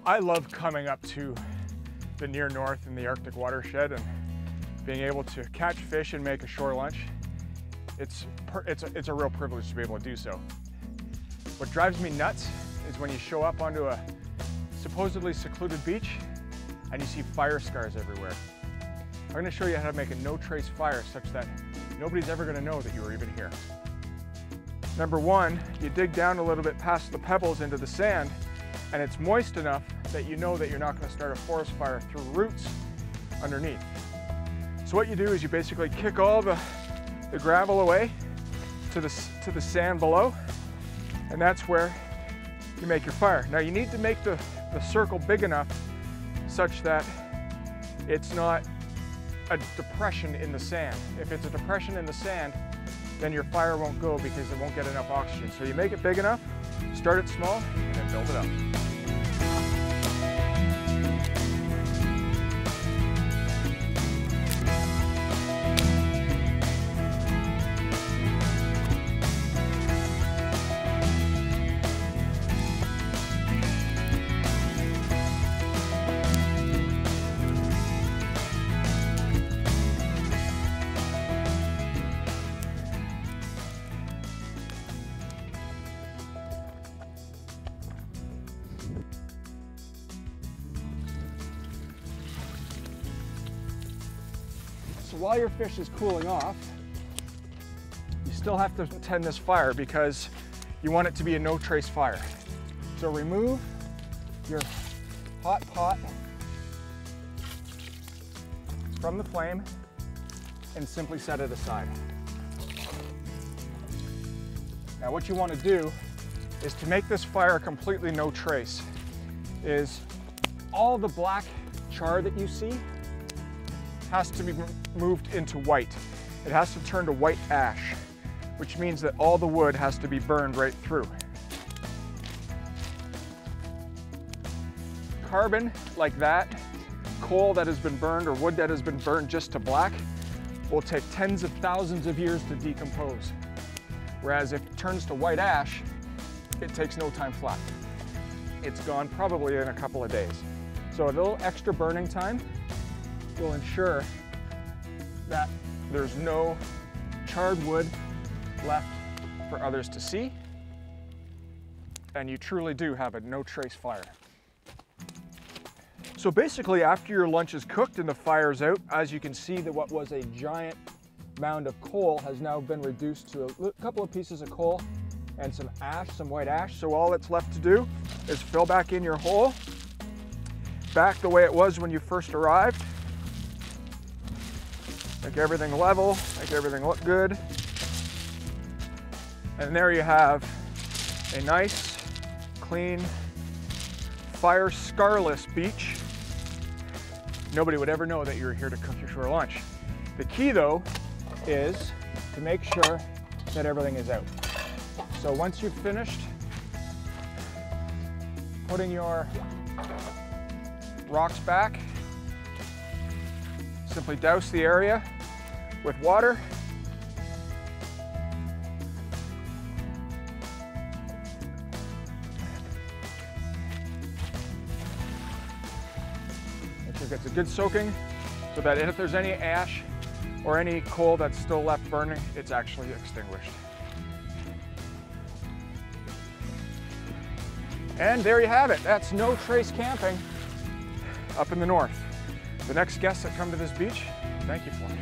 I love coming up to the near north in the Arctic watershed and being able to catch fish and make a shore lunch. It's a real privilege to be able to do so. What drives me nuts is when you show up onto a supposedly secluded beach and you see fire scars everywhere. I'm going to show you how to make a no-trace fire such that nobody's ever going to know that you were even here. Number one, you dig down a little bit past the pebbles into the sand, and it's moist enough that you know that you're not going to start a forest fire through roots underneath. So what you do is you basically kick all the gravel away to the sand below, and that's where you make your fire. Now you need to make the circle big enough such that it's not a depression in the sand. If it's a depression in the sand, then your fire won't go because it won't get enough oxygen. So you make it big enough, start it small, and then build it up. So while your fish is cooling off, you still have to tend this fire because you want it to be a no-trace fire. So remove your hot pot from the flame and simply set it aside. Now what you want to do is to make this fire completely no trace is all the black char that you see has to be moved into white. It has to turn to white ash, which means that all the wood has to be burned right through. Carbon like that, coal that has been burned or wood that has been burned just to black, will take tens of thousands of years to decompose. Whereas if it turns to white ash, it takes no time flat. It's gone probably in a couple of days. So a little extra burning time will ensure that there's no charred wood left for others to see, and you truly do have a no-trace fire. So basically, after your lunch is cooked and the fire's out, as you can see, that what was a giant mound of coal has now been reduced to a couple of pieces of coal and some ash, some white ash. So all that's left to do is fill back in your hole, back the way it was when you first arrived. Make everything level, make everything look good. And there you have a nice, clean, fire scarless beach. Nobody would ever know that you were here to cook your shore lunch. The key though is to make sure that everything is out. So once you've finished putting your rocks back, simply douse the area with water. Make sure it gets a good soaking so that if there's any ash or any coal that's still left burning, it's actually extinguished. And there you have it. That's no trace camping up in the north. The next guests that come to this beach, thank you for me.